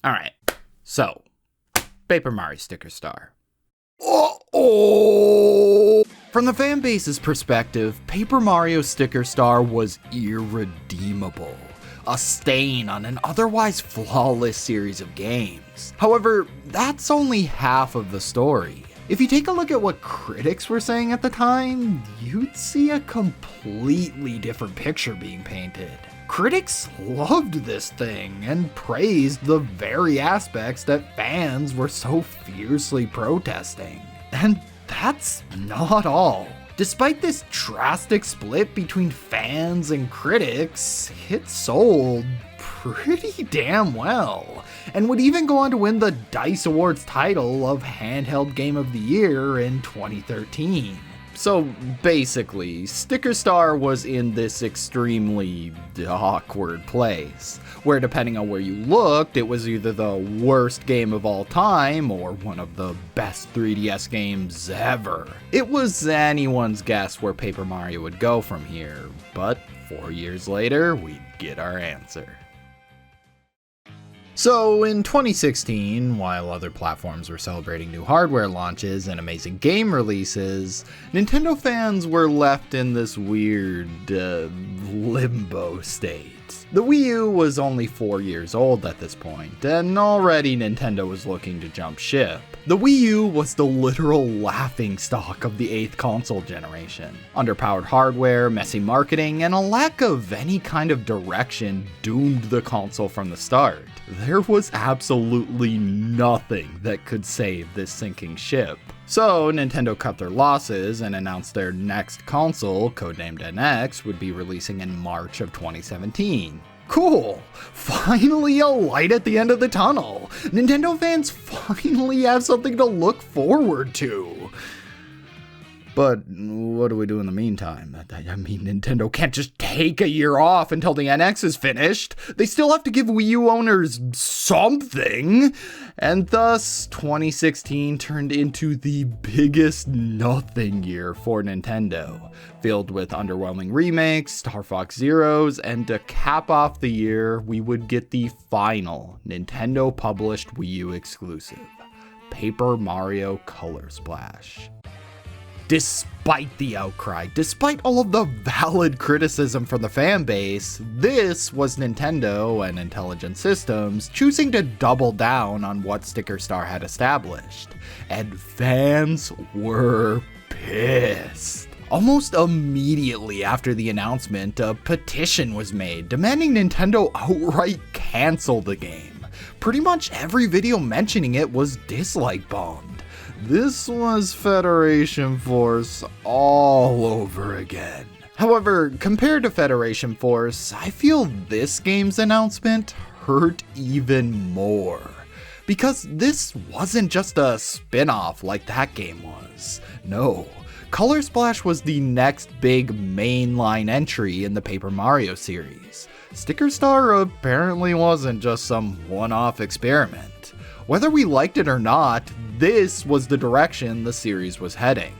Alright, so, Paper Mario Sticker Star. From the fanbase's perspective, Paper Mario Sticker Star was irredeemable. A stain on an otherwise flawless series of games. However, that's only half of the story. If you take a look at what critics were saying at the time, you'd see a completely different picture being painted. Critics loved this thing and praised the very aspects that fans were so fiercely protesting. And that's not all. Despite this drastic split between fans and critics, it sold pretty damn well, and would even go on to win the DICE Awards title of Handheld Game of the Year in 2013. So basically, Sticker Star was in this extremely awkward place, where depending on where you looked, it was either the worst game of all time or one of the best 3DS games ever. It was anyone's guess where Paper Mario would go from here, but 4 years later, we'd get our answer. So in 2016, while other platforms were celebrating new hardware launches and amazing game releases, Nintendo fans were left in this weird, limbo state. The Wii U was only 4 years old at this point, and already Nintendo was looking to jump ship. The Wii U was the literal laughingstock of the 8th console generation. Underpowered hardware, messy marketing, and a lack of any kind of direction doomed the console from the start. There was absolutely nothing that could save this sinking ship. So Nintendo cut their losses and announced their next console, codenamed NX, would be releasing in March of 2017. Cool! Finally a light at the end of the tunnel! Nintendo fans finally have something to look forward to! But what do we do in the meantime? I mean, Nintendo can't just take a year off until the NX is finished. They still have to give Wii U owners something. And thus, 2016 turned into the biggest nothing year for Nintendo, filled with underwhelming remakes, Star Fox Zeros, and to cap off the year, we would get the final Nintendo-published Wii U exclusive, Paper Mario Color Splash. Despite the outcry, despite all of the valid criticism from the fanbase, this was Nintendo and Intelligent Systems choosing to double down on what Sticker Star had established. And fans were pissed. Almost immediately after the announcement, a petition was made demanding Nintendo outright cancel the game. Pretty much every video mentioning it was dislike bombed. This was Federation Force all over again. However, compared to Federation Force, I feel this game's announcement hurt even more. Because this wasn't just a spin-off like that game was. No, Color Splash was the next big mainline entry in the Paper Mario series. Sticker Star apparently wasn't just some one-off experiment. Whether we liked it or not, this was the direction the series was heading.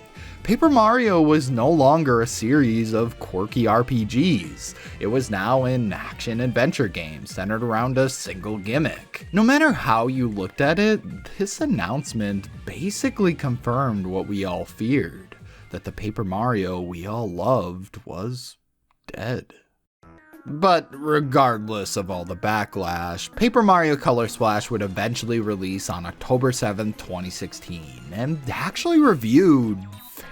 Paper Mario was no longer a series of quirky RPGs. It was now an action-adventure game centered around a single gimmick. No matter how you looked at it, this announcement basically confirmed what we all feared, that the Paper Mario we all loved was dead. But regardless of all the backlash, Paper Mario Color Splash would eventually release on October 7th, 2016, and actually reviewed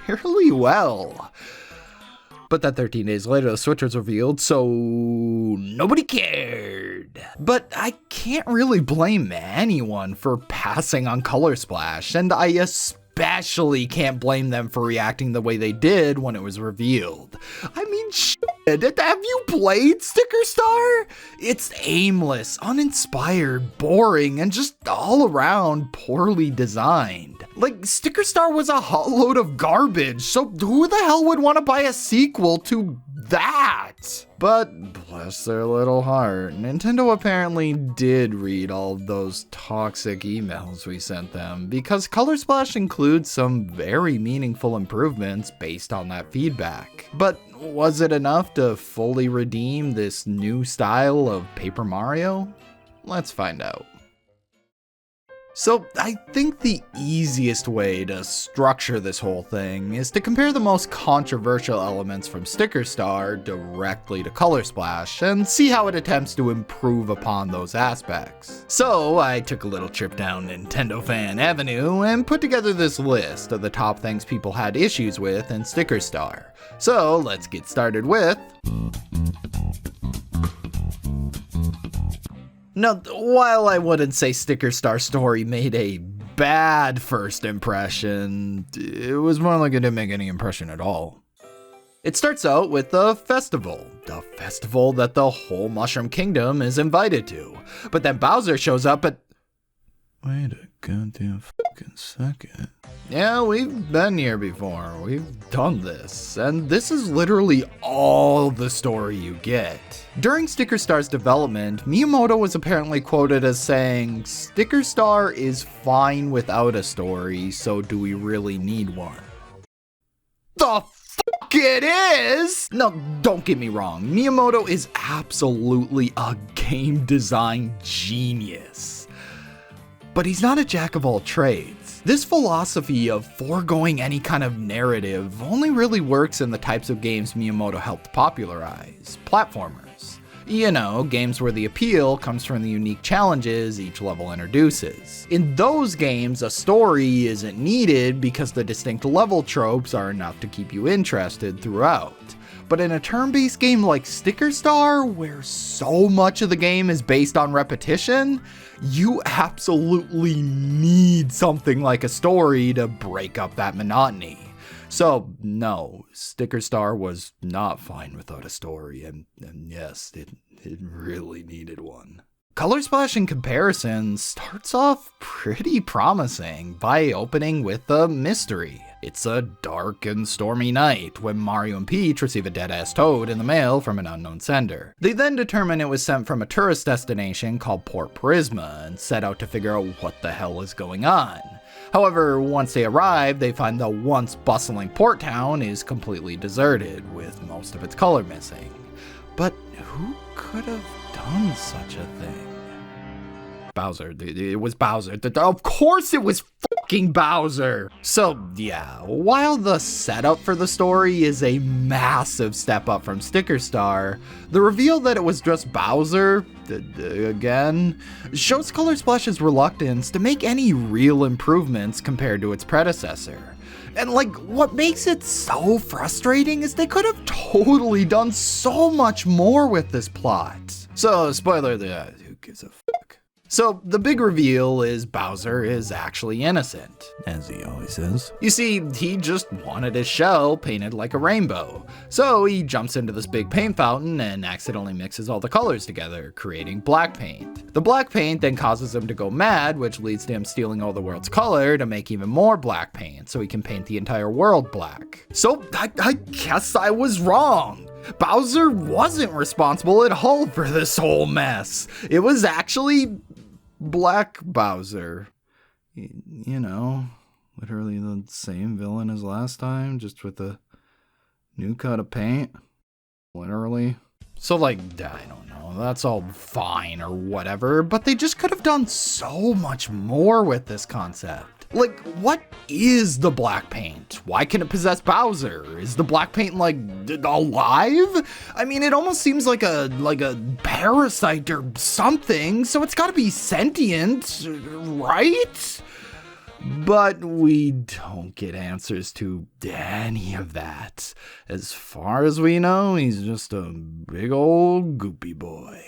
fairly well. But then 13 days later, the Switch was revealed, so nobody cared. But I can't really blame anyone for passing on Color Splash, and I especially can't blame them for reacting the way they did when it was revealed. I mean, shit, have you played Sticker Star? It's aimless, uninspired, boring, and just all around poorly designed. Like, Sticker Star was a hot load of garbage, so who the hell would want to buy a sequel to that? But bless their little heart, Nintendo apparently did read all of those toxic emails we sent them, because Color Splash includes some very meaningful improvements based on that feedback. But was it enough to fully redeem this new style of Paper Mario? Let's find out. So I think the easiest way to structure this whole thing is to compare the most controversial elements from Sticker Star directly to Color Splash and see how it attempts to improve upon those aspects. So I took a little trip down Nintendo Fan Avenue and put together this list of the top things people had issues with in Sticker Star. So let's get started with... Now, while I wouldn't say Sticker Star Story made a bad first impression, it was more like it didn't make any impression at all. It starts out with the festival that the whole Mushroom Kingdom is invited to. But then Bowser shows up at... Wait a goddamn fucking second. Yeah, we've been here before. We've done this. And this is literally all the story you get. During Sticker Star's development, Miyamoto was apparently quoted as saying, "Sticker Star is fine without a story, so do we really need one?" The fuck it is! No, don't get me wrong. Miyamoto is absolutely a game design genius. But he's not a jack of all trades. This philosophy of foregoing any kind of narrative only really works in the types of games Miyamoto helped popularize, platformers. You know, games where the appeal comes from the unique challenges each level introduces. In those games, a story isn't needed because the distinct level tropes are enough to keep you interested throughout. But in a turn-based game like Sticker Star, where so much of the game is based on repetition, you absolutely need something like a story to break up that monotony. So no, Sticker Star was not fine without a story, and yes, it really needed one. Color Splash in comparison starts off pretty promising by opening with a mystery. It's a dark and stormy night when Mario and Peach receive a dead-ass Toad in the mail from an unknown sender. They then determine it was sent from a tourist destination called Port Prisma and set out to figure out what the hell is going on. However, once they arrive, they find the once bustling port town is completely deserted, with most of its color missing. But who could have done such a thing? Bowser. It was Bowser. Of course it was fucking Bowser! So yeah, while the setup for the story is a massive step up from Sticker Star, the reveal that it was just Bowser, again, shows Color Splash's reluctance to make any real improvements compared to its predecessor. And like, what makes it so frustrating is they could have totally done so much more with this plot. So, spoiler, who gives a fuck? So, the big reveal is Bowser is actually innocent, as he always is. You see, he just wanted his shell painted like a rainbow. So, he jumps into this big paint fountain and accidentally mixes all the colors together, creating black paint. The black paint then causes him to go mad, which leads to him stealing all the world's color to make even more black paint, so he can paint the entire world black. So, I guess I was wrong. Bowser wasn't responsible at all for this whole mess. It was actually Black Bowser. You know, literally the same villain as last time, just with a new coat of paint. Literally. So like, I don't know, that's all fine or whatever, but they just could have done so much more with this concept. Like, what is the black paint? Why can it possess Bowser? Is the black paint, like, alive? I mean, it almost seems like a parasite or something, so it's gotta be sentient, right? But we don't get answers to any of that. As far as we know, he's just a big old goopy boy.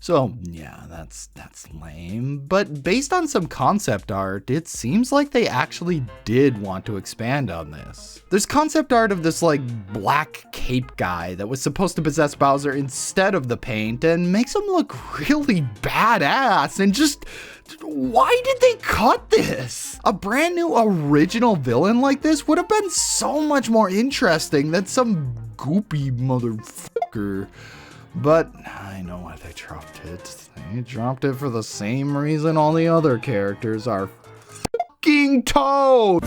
So yeah, that's lame, but based on some concept art, it seems like they actually did want to expand on this. There's concept art of this like black cape guy that was supposed to possess Bowser instead of the paint and makes him look really badass, and just why did they cut this? A brand new original villain like this would have been so much more interesting than some goopy motherfucker. But I know why they dropped it. They dropped it for the same reason all the other characters are fucking Toad!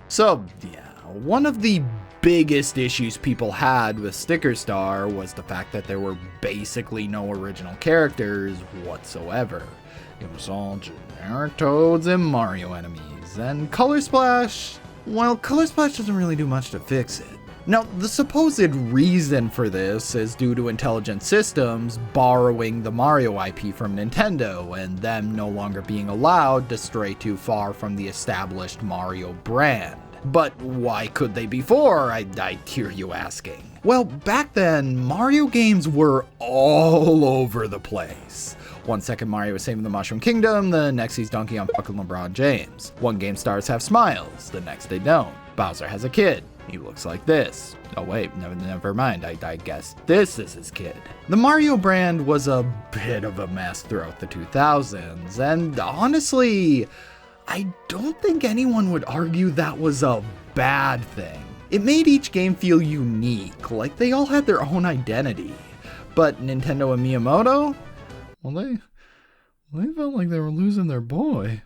So, yeah, one of the biggest issues people had with Sticker Star was the fact that there were basically no original characters whatsoever. It was all generic Toads and Mario enemies. And Color Splash, well, Color Splash doesn't really do much to fix it. Now, the supposed reason for this is due to Intelligent Systems borrowing the Mario IP from Nintendo and them no longer being allowed to stray too far from the established Mario brand. But why could they before, I hear you asking? Well, back then, Mario games were all over the place. 1 second Mario is saving the Mushroom Kingdom, the next he's dunking on fucking LeBron James. One game stars have smiles, the next they don't. Bowser has a kid. He looks like this. Oh wait, never mind, I guess this is his kid. The Mario brand was a bit of a mess throughout the 2000s, and honestly, I don't think anyone would argue that was a bad thing. It made each game feel unique, like they all had their own identity. But Nintendo and Miyamoto? Well, they felt like they were losing their boy.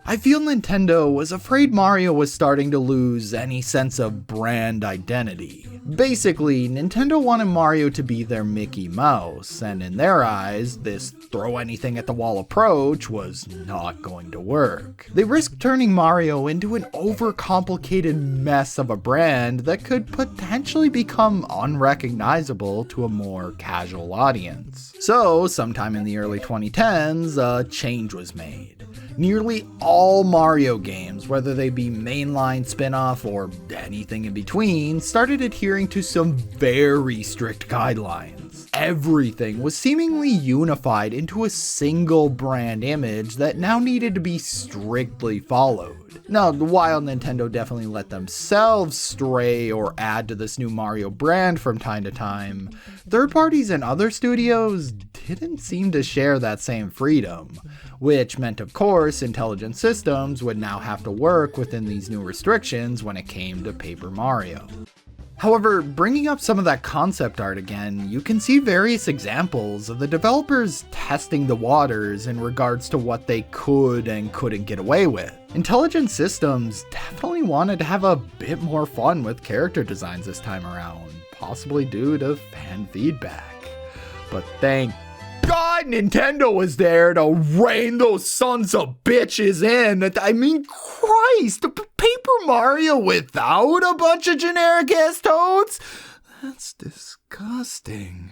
I feel Nintendo was afraid Mario was starting to lose any sense of brand identity. Basically, Nintendo wanted Mario to be their Mickey Mouse, and in their eyes, this throw anything at the wall approach was not going to work. They risked turning Mario into an overcomplicated mess of a brand that could potentially become unrecognizable to a more casual audience. So, sometime in the early 2010s, a change was made. Nearly all Mario games, whether they be mainline spin-off or anything in between, started adhering to some very strict guidelines. Everything was seemingly unified into a single brand image that now needed to be strictly followed. Now, while Nintendo definitely let themselves stray or add to this new Mario brand from time to time, third parties and other studios didn't seem to share that same freedom, which meant, of course, Intelligent Systems would now have to work within these new restrictions when it came to Paper Mario. However, bringing up some of that concept art again, you can see various examples of the developers testing the waters in regards to what they could and couldn't get away with. Intelligent Systems definitely wanted to have a bit more fun with character designs this time around, possibly due to fan feedback. But thank God Nintendo was there to rein those sons of bitches in. I mean, Christ, Paper Mario without a bunch of generic ass Toads? That's disgusting.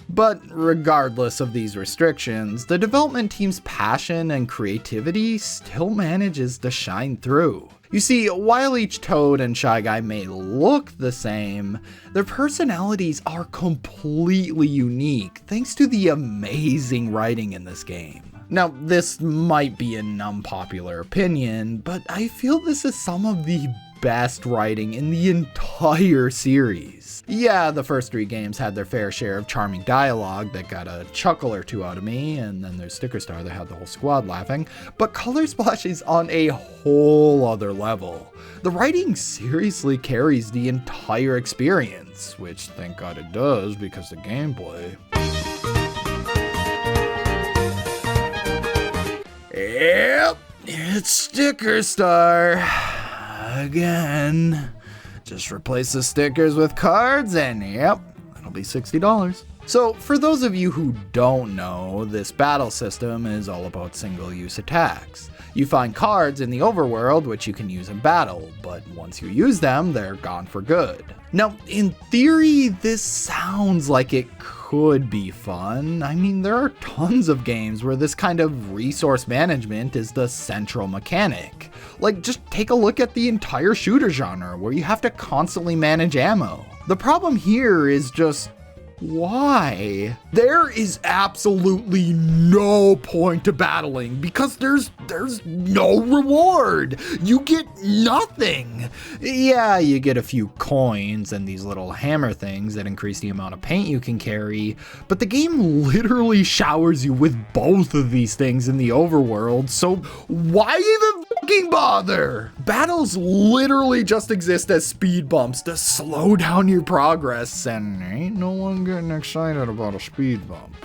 But regardless of these restrictions, the development team's passion and creativity still manages to shine through. You see, while each Toad and Shy Guy may look the same, their personalities are completely unique thanks to the amazing writing in this game. Now, this might be an unpopular opinion, but I feel this is some of the best writing in the entire series. Yeah, the first 3 games had their fair share of charming dialogue that got a chuckle or two out of me, and then there's Sticker Star that had the whole squad laughing, but Color Splash is on a whole other level. The writing seriously carries the entire experience, which thank God it does because the gameplay. Yep, it's Sticker Star. Again. Just replace the stickers with cards and yep, it'll be $60. So for those of you who don't know, this battle system is all about single-use attacks. You find cards in the overworld which you can use in battle, but once you use them, they're gone for good. Now, in theory, this sounds like it could be fun. I mean, there are tons of games where this kind of resource management is the central mechanic. Like, just take a look at the entire shooter genre, where you have to constantly manage ammo. The problem here is just, why? There is absolutely no point to battling because there's no reward. You get nothing. Yeah, you get a few coins and these little hammer things that increase the amount of paint you can carry, but the game literally showers you with both of these things in the overworld, so why even fucking bother? Battles literally just exist as speed bumps to slow down your progress, and ain't no one getting excited about a speed bump.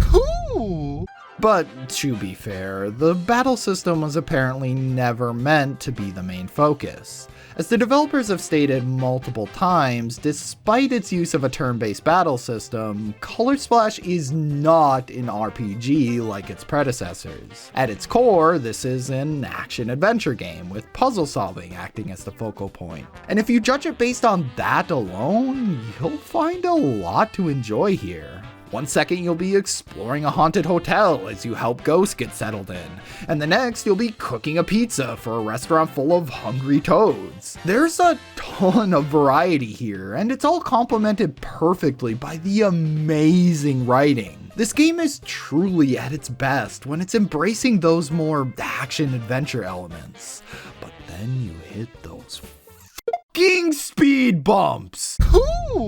Cool! But to be fair, the battle system was apparently never meant to be the main focus. As the developers have stated multiple times, despite its use of a turn-based battle system, Color Splash is not an RPG like its predecessors. At its core, this is an action-adventure game, with puzzle solving acting as the focal point. And if you judge it based on that alone, you'll find a lot to enjoy here. One second you'll be exploring a haunted hotel as you help ghosts get settled in, and the next you'll be cooking a pizza for a restaurant full of hungry toads. There's a ton of variety here, and it's all complemented perfectly by the amazing writing. This game is truly at its best when it's embracing those more action-adventure elements, but then you hit those fucking speed bumps!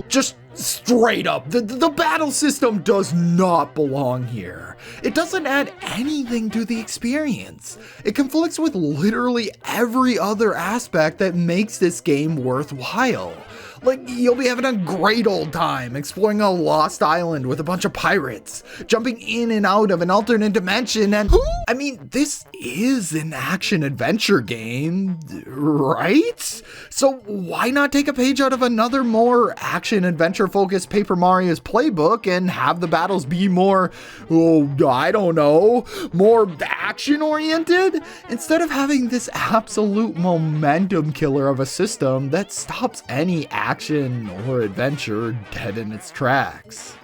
Just straight up, the battle system does not belong here. It doesn't add anything to the experience. It conflicts with literally every other aspect that makes this game worthwhile. Like, you'll be having a great old time exploring a lost island with a bunch of pirates, jumping in and out of an alternate dimension, and I mean, this is an action-adventure game, right? So why not take a page out of another more action-adventure-focused Paper Mario's playbook and have the battles be more, I don't know, more action-oriented? Instead of having this absolute momentum killer of a system that stops any action or adventure dead in its tracks.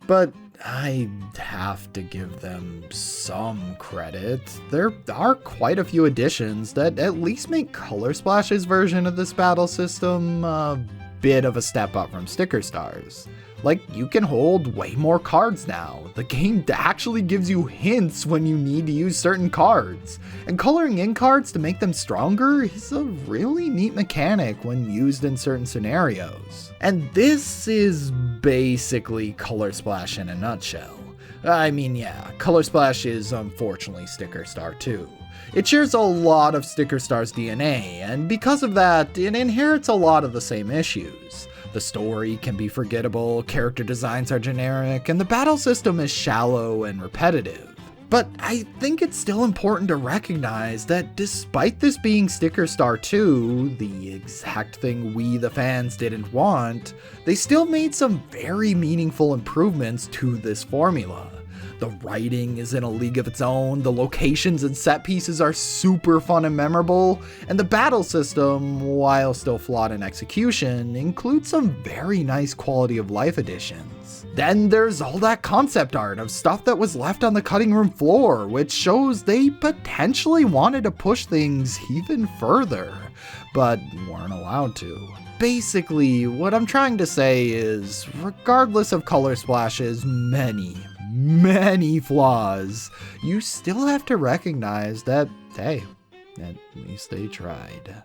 But I have to give them some credit. There are quite a few additions that at least make Color Splash's version of this battle system a bit of a step up from Sticker Stars. Like, you can hold way more cards now. The game actually gives you hints when you need to use certain cards. And coloring in cards to make them stronger is a really neat mechanic when used in certain scenarios. And this is basically Color Splash in a nutshell. I mean, yeah, Color Splash is unfortunately Sticker Star too. It shares a lot of Sticker Star's DNA, and because of that, it inherits a lot of the same issues. The story can be forgettable, character designs are generic, and the battle system is shallow and repetitive. But I think it's still important to recognize that despite this being Sticker Star 2, the exact thing we the fans didn't want, they still made some very meaningful improvements to this formula. The writing is in a league of its own, the locations and set pieces are super fun and memorable, and the battle system, while still flawed in execution, includes some very nice quality of life additions. Then there's all that concept art of stuff that was left on the cutting room floor, which shows they potentially wanted to push things even further, but weren't allowed to. Basically, what I'm trying to say is, regardless of Color Splash's many flaws, you still have to recognize that, hey, at least they tried.